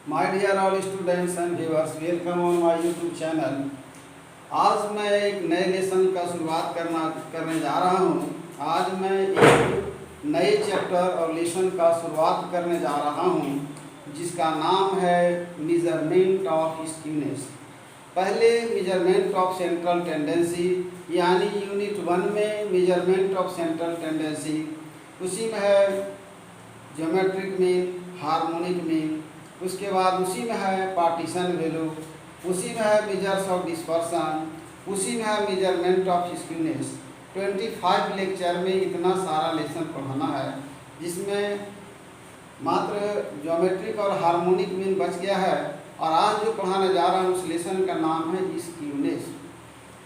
My dear all students and viewers, welcome on my YouTube channel. आज मैं एक नए लेसन का शुरुआत करने जा रहा हूँ। आज मैं एक नए चैप्टर और लेसन का शुरुआत करने जा रहा हूँ जिसका नाम है मेजरमेंट ऑफ स्क्यूनेस। पहले मेजरमेंट ऑफ सेंट्रल टेंडेंसी यानी यूनिट 1 में मेजरमेंट ऑफ सेंट्रल टेंडेंसी, उसी में है ज्योमेट्रिक मीन, हार्मोनिक मीन, उसके बाद उसी में है पार्टीशन वैल्यू, उसी में है मेजर्स ऑफ डिस्पर्सन, उसी में है मेजरमेंट ऑफ स्क्यूनेस। 25 लेक्चर में इतना सारा लेसन पढ़ाना है जिसमें मात्र ज्योमेट्रिक और हार्मोनिक मीन बच गया है। और आज जो पढ़ाने जा रहा हूँ उस लेसन का नाम है स्क्यूनेस,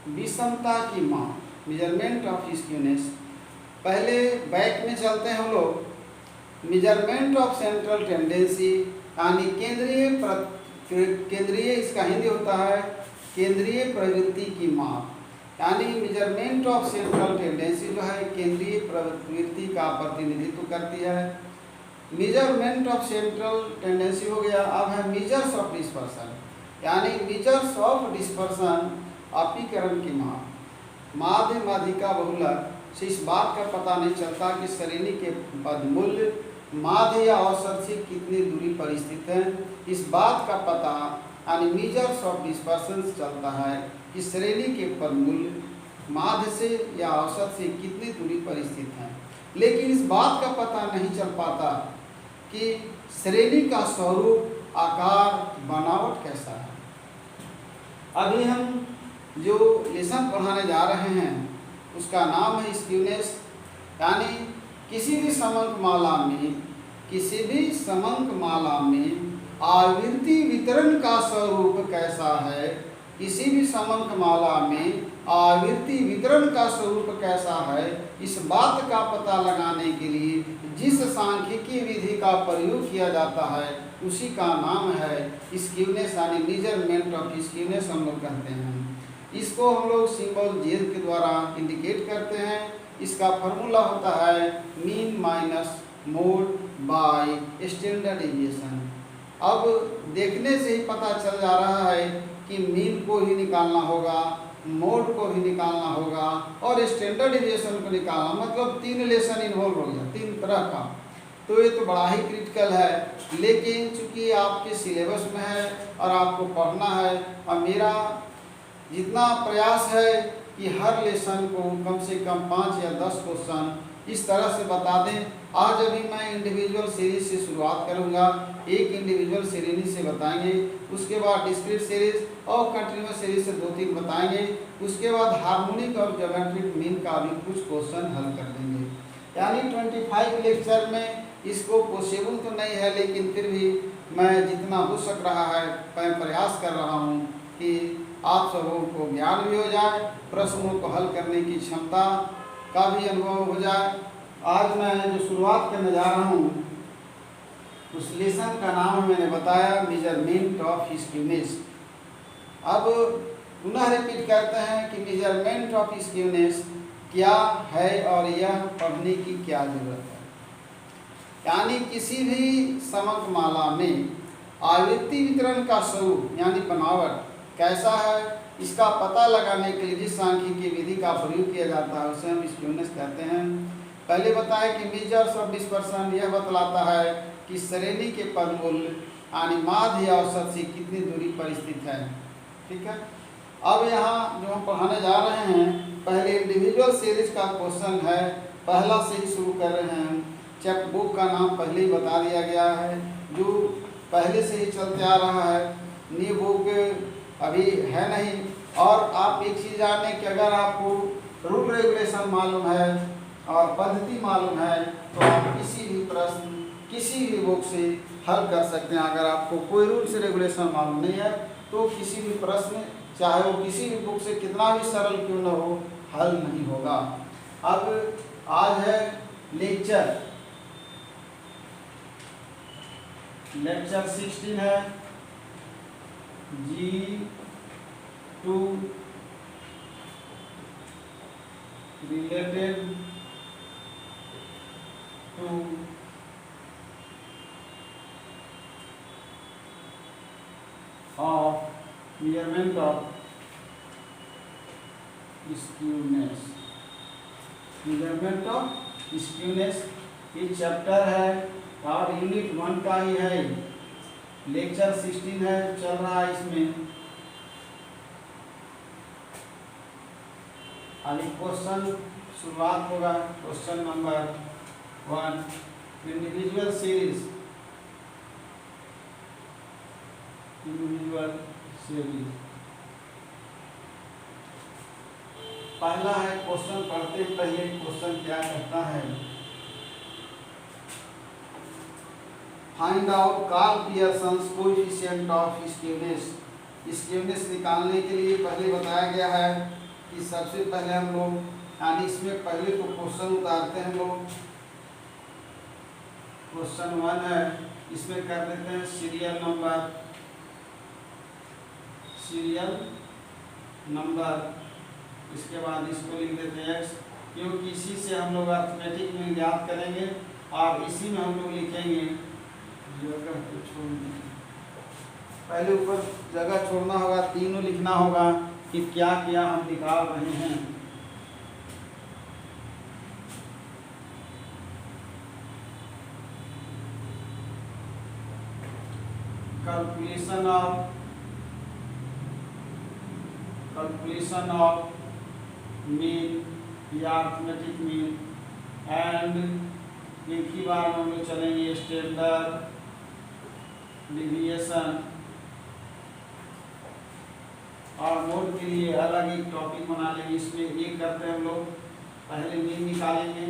विषमता की माप, मेजरमेंट ऑफ स्क्यूनेस। पहले बैक में चलते हैं हम लोग। मेजरमेंट ऑफ सेंट्रल टेंडेंसी यानी केंद्रीय इसका हिंदी होता है केंद्रीय प्रवृत्ति की माप, यानी मेजरमेंट ऑफ सेंट्रल टेंडेंसी जो है केंद्रीय प्रवृत्ति का प्रतिनिधित्व करती है। मेजरमेंट ऑफ सेंट्रल टेंडेंसी हो गया। अब है मेजर्स ऑफ डिस्पर्सन, यानी मेजर्स ऑफ डिस्पर्सन अपीकरण की माप। माध्य माध्यिका बहुलक से इस बात का पता नहीं चलता कि श्रेणी के पदमूल्य माध्य या औसत से कितनी दूरी पर स्थित है। इस बात का पता यानी मेजर्स ऑफ डिस्पर्सन चलता है कि श्रेणी के पदमूल्य माध्य से या औसत से कितनी दूरी पर स्थित है, लेकिन इस बात का पता नहीं चल पाता कि श्रेणी का स्वरूप, आकार, बनावट कैसा है। अभी हम जो लेसन पढ़ाने जा रहे हैं उसका नाम है स्क्यूनेस, यानी किसी भी समंक माला में आवृत्ति वितरण का स्वरूप कैसा है। किसी भी समंक माला में आवृत्ति वितरण का स्वरूप कैसा है, इस बात का पता लगाने के लिए जिस सांख्यिकी विधि का प्रयोग किया जाता है उसी का नाम है स्क्यूनेस, यानी मेजरमेंट ऑफ स्क्यूनेस हम लोग कहते हैं। इसको हम लोग सिंबल जेड के द्वारा इंडिकेट करते हैं। इसका फॉर्मूला होता है mean minus mode by standard deviation. अब देखने से ही पता चल जा रहा है कि मीन को ही निकालना होगा, मोड को भी निकालना होगा और स्टैंडर्ड डेविएशन को निकालना, मतलब 3 लेसन इन्वॉल्व हो गया, 3 तरह का। तो ये तो बड़ा ही क्रिटिकल है, लेकिन चूंकि आपके सिलेबस में है और आपको पढ़ना है और मेरा जितना प्रयास है कि हर लेसन को कम से कम 5 या 10 क्वेश्चन इस तरह से बता दें। आज अभी मैं इंडिविजुअल सीरीज से शुरुआत करूंगा। एक इंडिविजुअल सीरीज से बताएंगे, उसके बाद डिस्क्रीट सीरीज और कंटिन्यूअस सीरीज से 2-3 बताएंगे, उसके बाद हार्मोनिक और ज्योमेट्रिक मीन का भी कुछ क्वेश्चन हल कर देंगे। यानी 25 लेक्चर में इसको पॉसिबल तो नहीं है, लेकिन फिर भी मैं जितना हो सक रहा है मैं प्रयास कर रहा हूँ कि आप सबों को ज्ञान भी हो जाए, प्रश्नों को हल करने की क्षमता का भी अनुभव हो जाए। आज मैं जो शुरुआत करने जा रहा हूँ उस लेसन का नाम मैंने बताया मेजरमेंट ऑफ स्क्यूनेस। अब पुनः रिपीट करते हैं कि मेजरमेंट ऑफ स्क्यूनेस क्या है और यह पढ़ने की क्या जरूरत है। यानी किसी भी समक माला में आवृत्ति वितरण का स्वरूप यानी बनावट कैसा है, इसका पता लगाने के लिए जिस सांख्यिकी विधि का प्रयोग किया जाता है उसे हम स्क्यूनेस कहते हैं। पहले बताया कि मेजर्स ऑफ डिस्पर्सन यह बतलाता है कि श्रेणी के पदमूल्य यानी माध्य या औसत से कितनी दूरी पर स्थित है। ठीक है। अब यहाँ जो हम पढ़ाने जा रहे हैं पहले इंडिविजुअल सीरीज का क्वेश्चन है, पहला से ही शुरू कर रहे हैं। चैप्टर बुक का नाम पहले ही बता दिया गया है जो पहले से ही चलते आ रहा है, न्यू बुक अभी है नहीं। और आप एक चीज़ जानें कि अगर आपको रूल रेगुलेशन मालूम है और पद्धति मालूम है तो आप किसी भी प्रश्न किसी भी बुक से हल कर सकते हैं। अगर आपको कोई रूल्स रेगुलेशन मालूम नहीं है तो किसी भी प्रश्न चाहे वो किसी भी बुक से कितना भी सरल क्यों न हो हल नहीं होगा। अब आज है लेक्चर 16 है G2 related to of measurement of skewness, measurement of skewness ये चैप्टर है और यूनिट 1 का ही है, लेक्चर 16 है चल रहा है इसमें। अभी क्वेश्चन शुरुआत होगा, question number 1 individual series, individual series पहला है क्वेश्चन। पढ़ते पहले क्वेश्चन क्या कहता है, find out Karl Pearson's coefficient of skewness. Skewness निकालने के लिए पहले बताया गया है कि सबसे पहले हम लोग यानी इसमें पहले तो क्वेश्चन उतारते हैं लोग। क्वेश्चन 1 है, इसमें कर देते हैं सीरियल नंबर, इसके बाद इसको लिख देते हैं x, क्योंकि इसी से हम लोग अर्थमेटिक में याद करेंगे और इसी में हम लोग लिखेंगे। जगह को छोड़ पहले ऊपर जगह छोड़ना होगा, तीनों लिखना होगा कि क्या क्या हम निकाल रहे हैं। कैलकुलेशन ऑफ मीन या अर्थमेटिक मीन एंड एक ही बार हम लोग चलेंगे स्टैंडर्ड डिविएशन, और नोट के लिए अलग एक टॉपिक बना लेंगे। इसमें एक करते हैं हम लोग, पहले मीन निकालेंगे,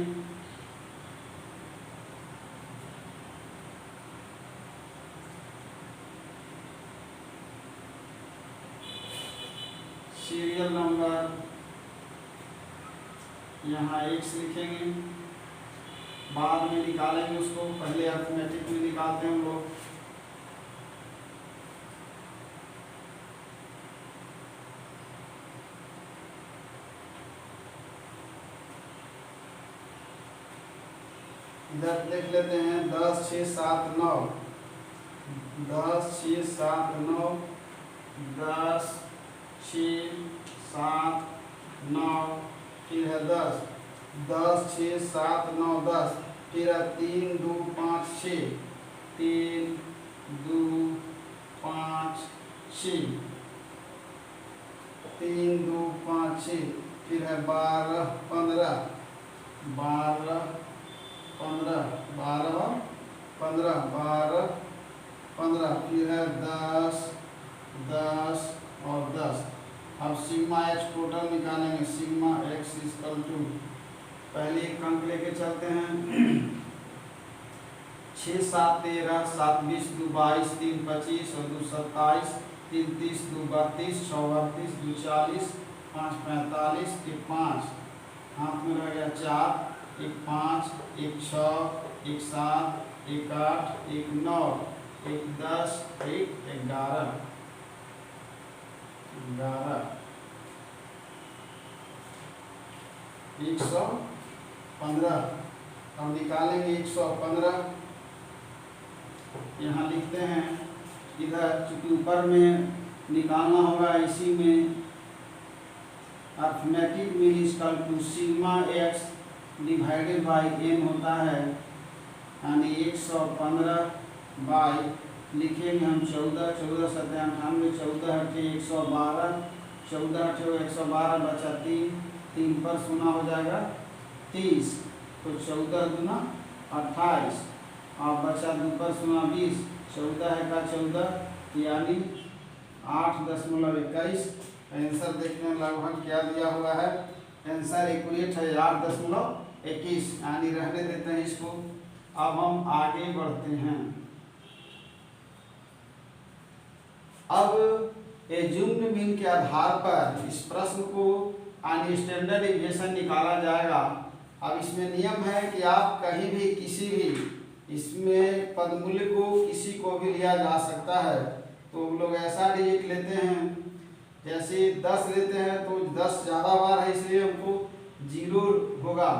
सीरियल नंबर यहाँ x लिखेंगे, बाद में निकालेंगे उसको, पहले अर्थमेटिक में निकालते हैं हम लोग। इधर देख लेते हैं 10 6 7 9, 10 6 7 9, 10 6 7 9, फिर है 10, 10 6 7 9 10, फिर है 3 2 5 6, 3 2 5 6, 3 2 5 6, फिर है 12 15, 12 15 12 15 12 15, फिर है 10 10 और 10। अब सिग्मा एक्स टोटल निकालेंगे, सिग्मा एक्स इक्वल टू, पहले एक अंक लेके चलते हैं 6 7 13, 7 20, 2 22, 3 25 और 2 27, 3 30, 2 32, 6 38, 2 40, 5 45, 1 5, हाथ में रह गया 4, 1 5, 1 6, 1 7, 1 8, 1 9, 1 10, 1 11, 115। हम निकालेंगे 115, यहाँ लिखते हैं, इधर चूंकि ऊपर में निकालना होगा, इसी में arithmetic mean equal to sigma x divided by n होता है, यानी 115 बाई लिखेंगे हम 14, 14 7 98, 14 हटे 112, 14 हटे 112, बचा 3, 3 पर सुना हो जाएगा 30, तो 14 दूना 28, और बचा 2 पर सुना 20, 14 है का 14, यानी 8.21। आंसर देखने में लगभग क्या दिया हुआ है, आंसर एक्यूरेट है 8.21, यानी रहने देते हैं इसको। अब हम आगे बढ़ते हैं। अब एज्यूम्ड मीन के आधार पर इस प्रश्न को यानी स्टैंडर्ड डिविएशन निकाला जाएगा। अब इसमें नियम है कि आप कहीं भी किसी भी इसमें पदमूल्य को किसी को भी लिया जा सकता है, तो हम लोग ऐसा डिजिट लेते हैं, जैसे 10 लेते हैं तो 10 ज़्यादा बार है इसलिए हमको 0 होगा,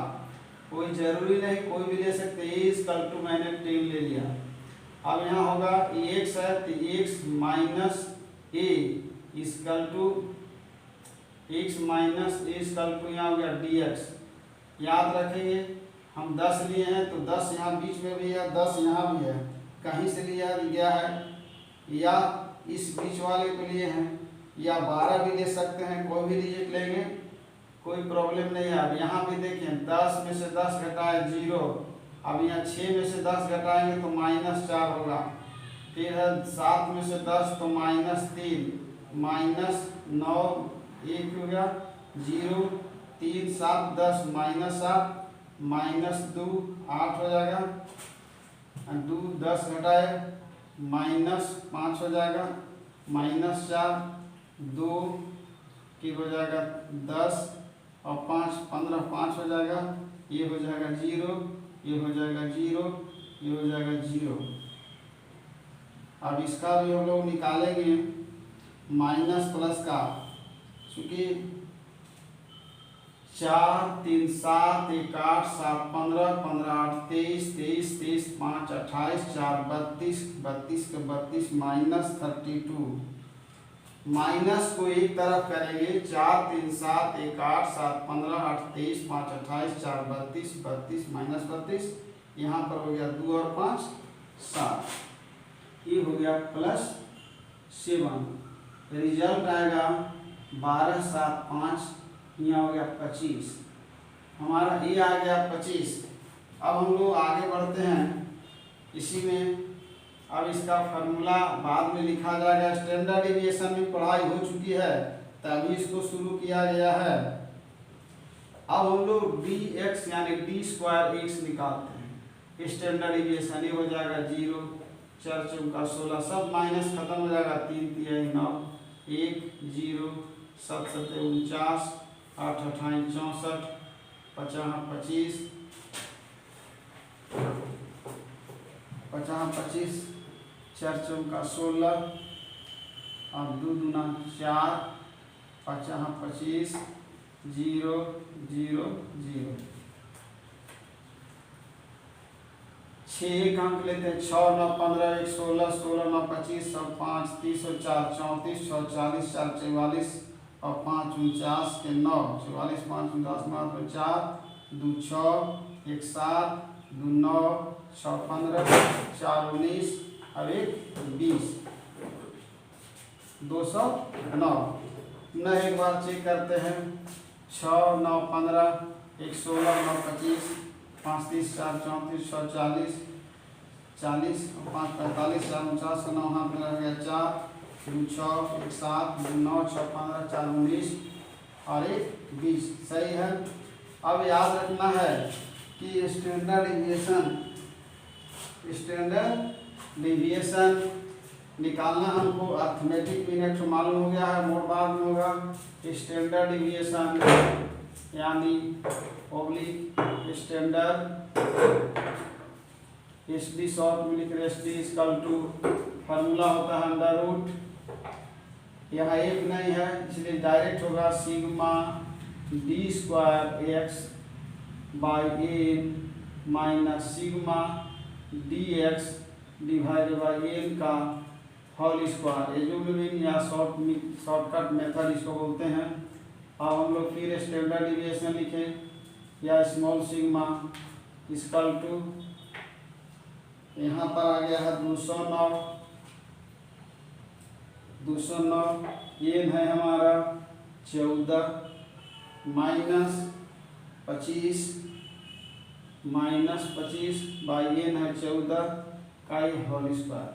कोई ज़रूरी नहीं, कोई भी ले सकते। a मैंने 10 ले लिया। अब यहाँ होगा x है तो x minus A equal to x minus A equal to यहाँ हो गया डी एक्स। याद रखेंगे हम 10 लिए हैं तो 10 यहाँ बीच में भी है, 10 यहाँ भी है, कहीं से लिया गया है, या इस बीच वाले को लिए हैं, या 12 भी ले सकते हैं, कोई भी डिजिट लेंगे कोई प्रॉब्लम नहीं है। अब यहाँ भी देखिए 10 में से 10 घटाए 0, अब यहाँ 6 में से 10 घटाएंगे तो -4 होगा, फिर है 7 में से 10 तो -3, -9 1 हो गया 0, 3 7 10 -7 -2 8 हो जाएगा, 2 10 घटाए -5 हो जाएगा, -4 2 की हो जाएगा 10 और 5 15 5 हो जाएगा, ये हो जाएगा 0, ये हो जाएगा 0, ये हो जाएगा 0। अब इसका भी हम लोग निकालेंगे माइनस प्लस का, चूँकि 4 3 7 1 8 7 15 15 8 23 23 23 5 28 4 32 32 के 32 -32। माइनस को एक तरफ करेंगे 4 3 7 1 8 7 15 8 23 5 28 4 32 32 -32, यहाँ पर हो गया 2 और 5 7, ये हो गया +7। रिजल्ट आएगा 12 7 5, यहाँ हो गया 25, हमारा ये आ गया 25। अब हम लोग आगे बढ़ते हैं इसी में। अब इसका फार्मूला बाद में लिखा जाएगा, स्टैंडर्ड डेविएशन में पढ़ाई हो चुकी है तभी इसको शुरू किया गया है। अब हम लोग dx यानी d² निकालते हैं। स्टैंडर्ड डेविएशन ये हो जाएगा 0, 4 चौका 16, सब माइनस खत्म हो जाएगा, 3 तिहाई 9, 1 0 7 7 49 8 28 64 50 25 50 25 4 चौका 16 और 2 दूना 4 50 25 0 0 0। 6 अंक लेते हैं, 6 9 15 1 16 16 9 25 सब 5 30 और 4 34 6 40 4 44 और 5 49 के 9 44 5 49 4 2 6 1 7 2 9 6 15 4 19 और 1 20 209। न एक बार चेक करते हैं, 6 9 15 1 16 9 25 5 30 4 34 6 40 40 5 45 4 49 9 हाथ में रह गया 4 2 6 1 7 2 9 6 15 4 19 और 1 20, सही है। अब याद रखना है कि स्टैंडर्ड डेविएशन निकालना हमको अर्थमेटिक मिनट मालूम हो गया है, मोड बाद में होगा। स्टैंडर्ड डेविएशन यानी ओब्लिक स्टैंडर्ड SD शॉर्ट में लिख रहे SD इक्वल टू फार्मूला होता है √, यहाँ एक नहीं है इसलिए डायरेक्ट होगा sigma d² x/n minus sigma dx divided by n का होल स्क्वायर, एल्जेब्रिक या शॉर्टकट मेथड इसको बोलते हैं। अब हम लोग फिर स्टैंडर्ड डेविएशन लिखें, या स्मॉल सिग्मा इक्वल टू, यहाँ पर आ गया है 209 ये है हमारा 14 -25 बाई n है 14 का होल स्क्वायर।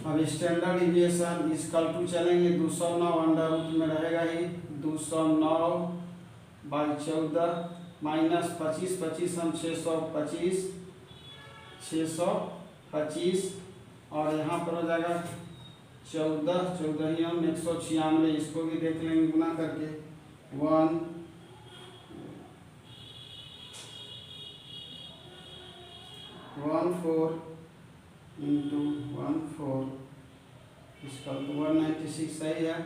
अब स्टैंडर्ड डेविएशन इक्वल टू चलेंगे 209 अंडर रूट में रहेगा ही 209 बाई 14 माइनस 25 25 हम 625 और यहाँ पर हो जाएगा 14 ही हम 196, इसको भी देख लेंगे गुना करके 14 इंटू 14 इसका तो 196 सही है।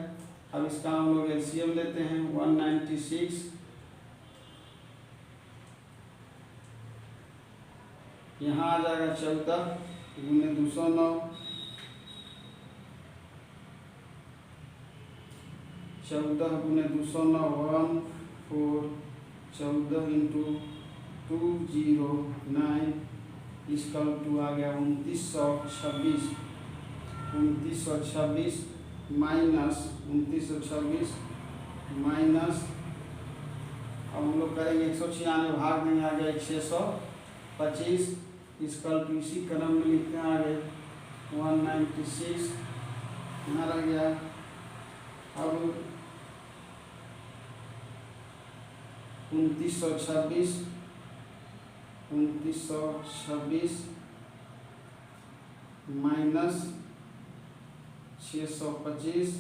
अब इसका हम लोग एलसीएम लेते हैं। 196 यहाँ आ जाएगा 14 गुने 209, 14 गुने 209 14 इंटू 209 इसका टू आ गया 2926 माइनस 2926 माइनस, अब हम लोग करेंगे 196 भाग में आ गया 625 इसका टू इसी क्रम में लिखते हैं आगे 196 यहाँ रह गया। अब 2926 माइनस 625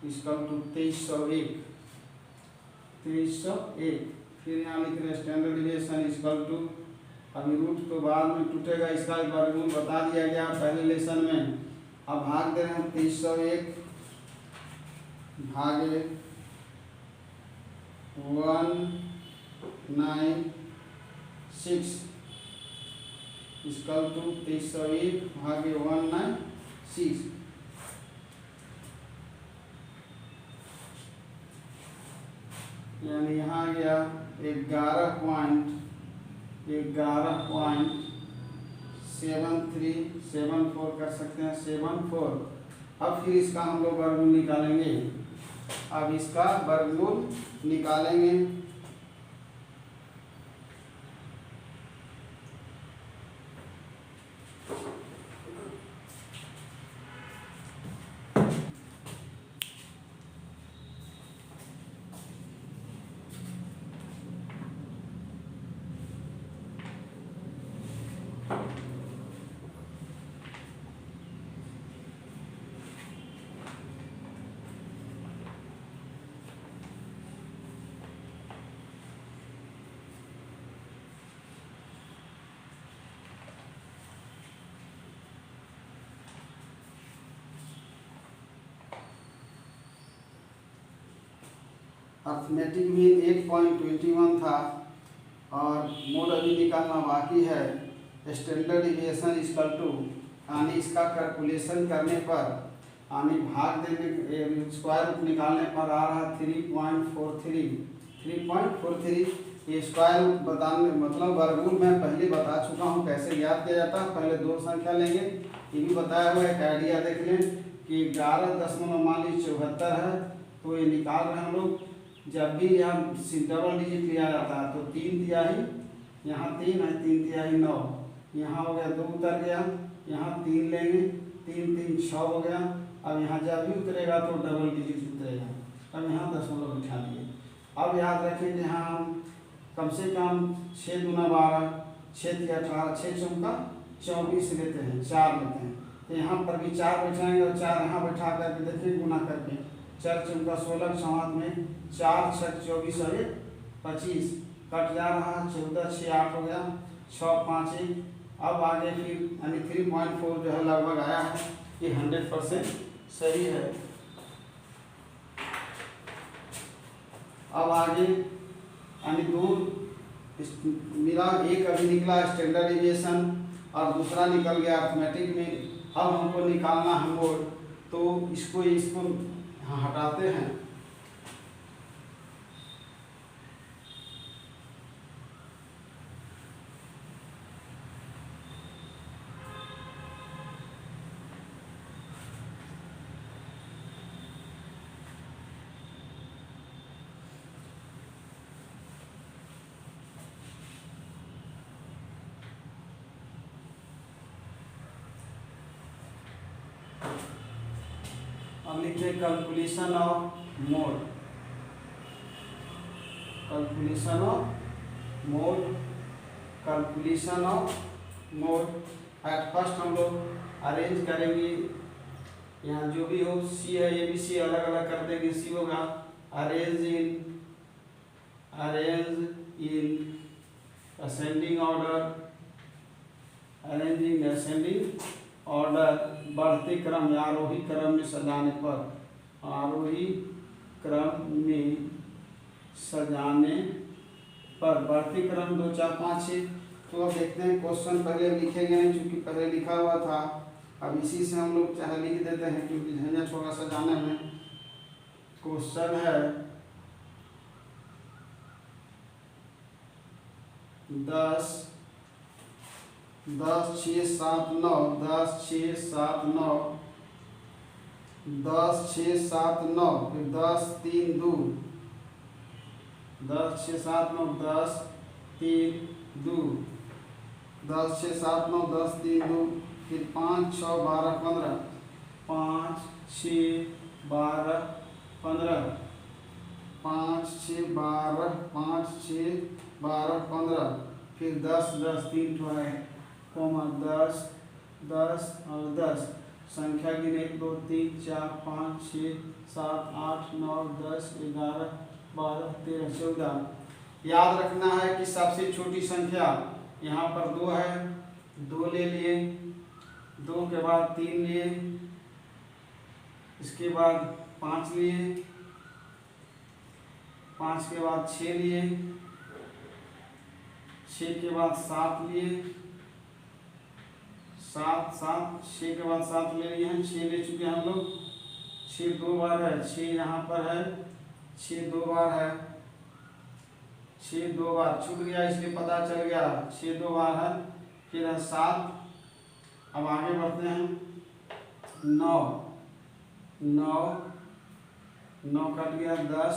इसका टू 2301 फिर यहाँ लिख रहे हैं स्टैंडर्ड डिविएशन इक्वल टू, अभी रूट तो बाद में टूटेगा, इसका वर्गमूल बता दिया गया पहले लेसन में। अब भाग दे रहे हैं 2301 भागे 196 इसका टू 2301 भागे 196 यानी यहाँ आ गया 11.7374 कर सकते हैं 74। अब फिर इसका हम लोग वर्गमूल निकालेंगे। अब इसका वर्गमूल निकालेंगे। अर्थमेटिक मीन 8.21 था और मोड अभी निकालना बाकी है। स्टैंडर्ड डिविएशन इक्वल टू यानी इसका कैलकुलेशन करने पर यानी भाग देने स्क्वायर रूट निकालने पर आ रहा 3.43 ये स्क्वायर रूट बताने मतलब वर्गमूल मैं पहले बता चुका हूँ कैसे याद किया जाता है। पहले दो संख्या लेंगे, ये भी बताया हुआ है, एक आइडिया देख लें कि 11.74 है तो ये निकाल रहे हैं हम लोग। जब भी यहाँ डबल डिजिट लिया जाता है तो 3 तिहाई, यहाँ 3 है 3 तिहाई 9, यहाँ हो गया 2 उतर गया, यहाँ 3 लेंगे 3 3 6 हो गया। अब यहाँ जब भी उतरेगा तो डबल डिजिट उतरेगा। अब यहाँ दशमलव बिठा दिए। अब याद रखें यहाँ हम कम से कम 6 दूना 12 6 तिया 18 6 चौका 24 लेते हैं, 4 लेते हैं तो यहाँ पर भी 4 बैठाएंगे और 4 यहाँ बैठा करके देखिए गुना करके 4 चौका 16 चौहाथ में 4 6 24 और 25 कट जा रहा 14 6 8 हो गया 6 5 1। अब आगे फिर यानी 3.4 जो है लगभग आया है, ये 100% सही है। अब आगे यानी दो मेरा एक अभी निकला स्टैंडर्ड डिविएशन और दूसरा निकल गया अर्थमेटिक में। अब हमको निकालना है मोड, तो इसको यहाँ हटाते हैं। अब लिखते हैं calculation of mode. Calculation of mode at first हम लोग अरेंज करेंगे। यहाँ जो भी हो सी है ए बी सी अलग अलग कर देंगे। सी होगा अरेंज इन असेंडिंग ऑर्डर, बढ़ते क्रम या आरोही क्रम में सजाने पर, आरोही क्रम में सजाने पर बढ़ते क्रम 2 4 5 6। तो अब देखते हैं क्वेश्चन पहले लिखेंगे नहीं क्योंकि पहले लिखा हुआ था, अब इसी से हम लोग चाहे लिख देते हैं क्योंकि झंझट थोड़ा सा जाने में। क्वेश्चन है 10 10 6 7 9 10 6 7 9 10 6 7 9 फिर 10 3 2 10 6 7 9 10 3 2 10 6 7 9 10 3 2 फिर 5 6 12 15 5 6 12 15 5 6 12 5 6 12 15 फिर 10 10 3 ठो है कोमा 10 10 और 10 संख्या गिने 1 2 3 4 5 6 7 8 9 10 11 12 13 14। याद रखना है कि सबसे छोटी संख्या यहाँ पर 2 है, 2 ले लिए, 2 के बाद 3 लिए, इसके बाद 5 लिए, 5 के बाद 6 लिए, 6 के बाद 7 लिए, 7 7 6 के बाद 7 ले लिए हैं, 6 ले चुके हैं हम लोग। 6 2 बार है, 6 यहाँ पर है, 6 2 बार है, 6 2 बार छूट गया इसलिए पता चल गया 6 2 बार है। फिर है 7। अब आगे बढ़ते हैं 9 9 9 कट गया 10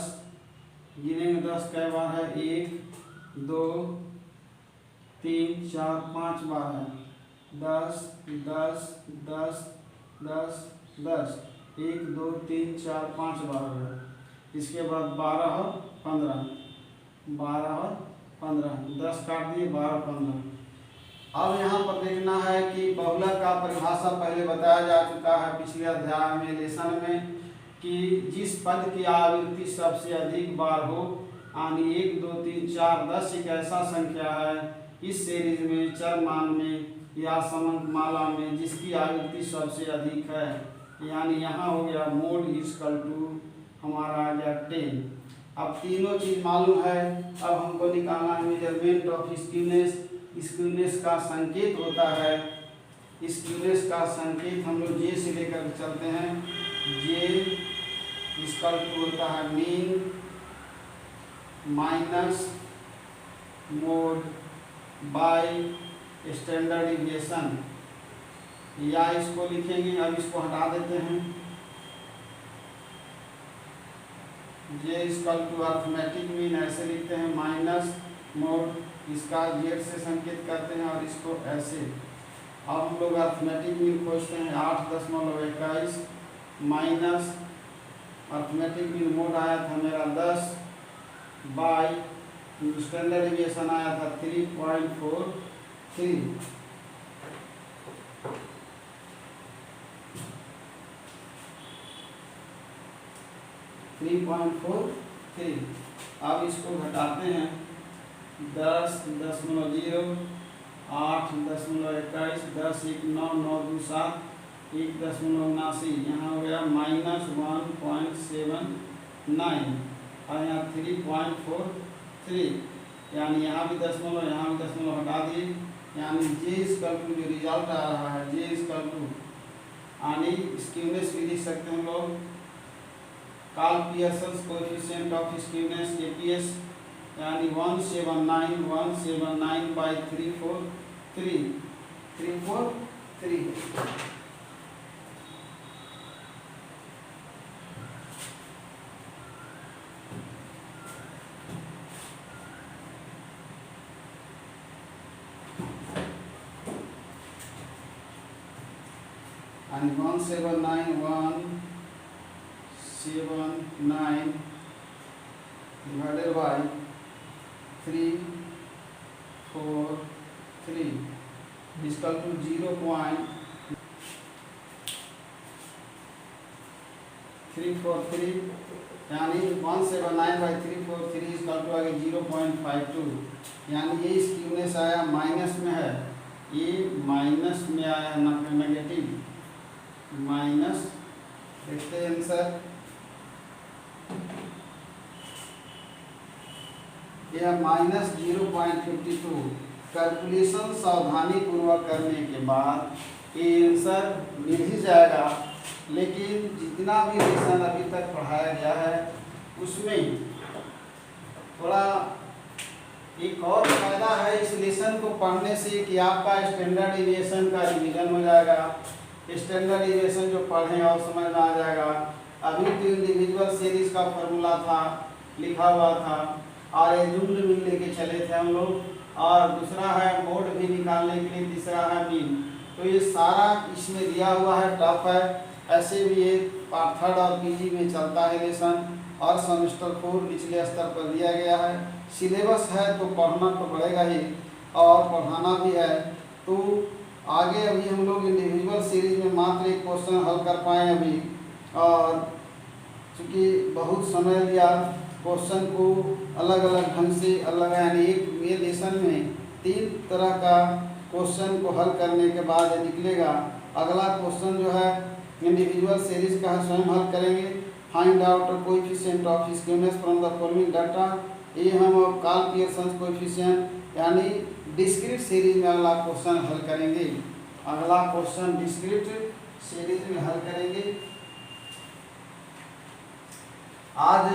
गिनेंगे 10 कई बार है 1 2 3 4 5 बार है 10 10 10 10 10 1 2 3 4 5 बार है। इसके बाद 12 और 15 12 और 15 10 काट दिए 12 15। अब यहाँ पर देखना है कि बहुलक का परिभाषा पहले बताया जा चुका है पिछले अध्याय में लेसन में कि जिस पद की आवृत्ति सबसे अधिक बार हो, यानी 1 2 3 4 10 एक ऐसा संख्या है इस सीरीज में चर मान में या समंक माला में जिसकी आवृत्ति सबसे अधिक है। यानी यहाँ हो गया मोड इक्वल टू हमारा आ गया 10। अब तीनों चीज मालूम है। अब हमको निकालना है मेजरमेंट ऑफ स्क्यूनेस। स्क्यूनेस का संकेत होता है, स्क्यूनेस का संकेत हम लोग जे से लेकर चलते हैं। जे इक्वल टू होता है mean minus mode by standard deviation, या इसको लिखेंगे, अब इसको हटा देते हैं। जे इक्वल टू अर्थमेटिक मीन ऐसे लिखते हैं माइनस मोड, इसका जेड से संकेत करते हैं और इसको ऐसे। अब हम लोग अर्थमेटिक मीन खोजते हैं 8.21 माइनस अर्थमेटिक मीन मोड आया था मेरा 10 बाय स्टैंडर्ड डिविएशन आया था 3.43। अब इसको घटाते हैं 10.0 8.21 10 1 9 9 2 7 1.79, यहाँ हो गया -1.79 और यहाँ 3.43, यानी यहाँ भी दशमलव यहाँ भी दशमलव हटा दिए। यानी जे इक्वल टू जो रिजल्ट आ रहा है जे इक्वल टू, यानी स्क्यूनेस भी लिख सकते हैं लोग Karl Pearson's coefficient of skewness KPS, यानी 179 by 343। and 179 divided by 343 is equal to 0.343, यानी 179 by 343 is equal to आगे 0.52, यानी ये स्क्यूनेस आया माइनस में है, ये माइनस में आया नेगेटिव, माइनस, देखते हैं आंसर, यह माइनस 0.52। कैलकुलेशन सावधानी पूर्वक करने के बाद ये आंसर मिल ही जाएगा। लेकिन जितना भी लेसन अभी तक पढ़ाया गया है उसमें थोड़ा एक और फायदा है इस लेसन को पढ़ने से कि आपका स्टैंडर्ड डेविएशन का रिवीजन हो जाएगा। स्टैंडर्ड डेविएशन जो पढ़ें और समझ में आ जाएगा। अभी तो इंडिविजुअल सीरीज का फॉर्मूला था, लिखा हुआ था, और एज्यूम्ड मीन लेके चले थे हम लोग, और दूसरा है मोड भी निकालने के लिए, तीसरा है मीन। तो ये सारा इसमें दिया हुआ है, टफ है। ऐसे भी ये पार्ट 3 और पीजी में चलता है लेसन, और सेमेस्टर 4 निचले स्तर पर दिया गया है। सिलेबस है तो पढ़ना तो पड़ेगा ही, और पढ़ाना भी है। तो आगे अभी हम लोग इंडिविजुअल सीरीज में मात्र एक क्वेश्चन हल कर पाए अभी, और चूँकि बहुत समय लिया क्वेश्चन को अलग अलग ढंग से, अलग यानी एक ये लेसन में 3 तरह का क्वेश्चन को हल करने के बाद निकलेगा। अगला क्वेश्चन जो है इंडिविजुअल सीरीज का है, स्वयं हल करेंगे। Find out coefficient of skewness from the following data. ये हम कार्ल पियर्सन कोएफिशिएंट यानी डिस्क्रीट सीरीज में अगला क्वेश्चन हल करेंगे। अगला क्वेश्चन डिस्क्रीट सीरीज में हल करेंगे। आज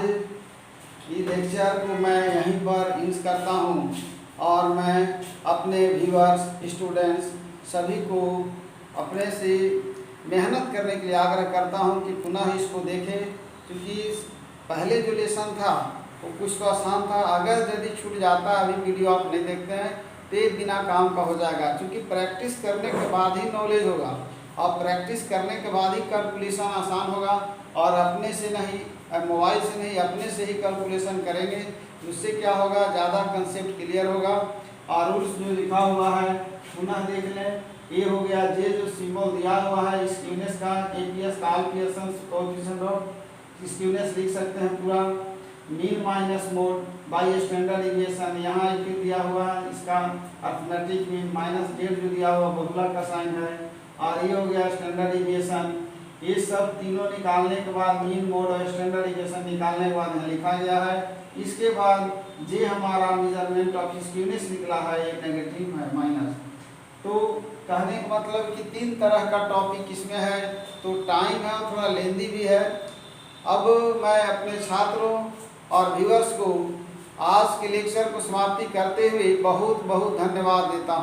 ये लेक्चर को मैं यहीं पर इंस करता हूँ, और मैं अपने व्यूअर्स, स्टूडेंट्स सभी को अपने से मेहनत करने के लिए आग्रह करता हूँ कि पुनः इसको देखें, क्योंकि पहले जो लेसन था वो कुछ तो आसान था। अगर यदि छूट जाता है, अभी वीडियो आप नहीं देखते हैं, तो ये बिना काम का हो जाएगा। क्योंकि प्रैक्टिस करने के बाद ही नॉलेज होगा, और प्रैक्टिस करने के बाद ही कैलकुलेशन आसान होगा। और अपने से नहीं, मोबाइल से नहीं, अपने से ही कैलकुलेशन करेंगे। उससे क्या होगा, ज़्यादा कंसेप्ट क्लियर होगा। और रूल्स जो लिखा हुआ है पुनः देख लें। ये हो गया, जे जो सिंबल दिया हुआ है स्क्यूनेस का, APS Karl Pearson coefficient of skewness लिख सकते हैं पूरा। Mean minus mode by standard deviation, यहाँ एक दिया हुआ है, इसका अर्थमेटिक मीन माइनस डेढ़ जो दिया हुआ बहुलक का साइन है। और ये हो गया स्टैंडर्ड डेविएशन। ये सब तीनों निकालने के बाद मीन मोड और स्टैंडर्ड डेविएशन निकालने के बाद यहाँ लिखा गया है। इसके बाद जे हमारा मेजरमेंट ऑफ स्क्यूनेस निकला है, ये नेगेटिव है, माइनस। तो कहने का मतलब कि 3 तरह का टॉपिक इसमें है। तो टाइम है, थोड़ा लेंदी भी है। अब मैं अपने छात्रों और व्यूअर्स को आज के लेक्चर को समाप्ति करते हुए बहुत बहुत धन्यवाद देता हूँ।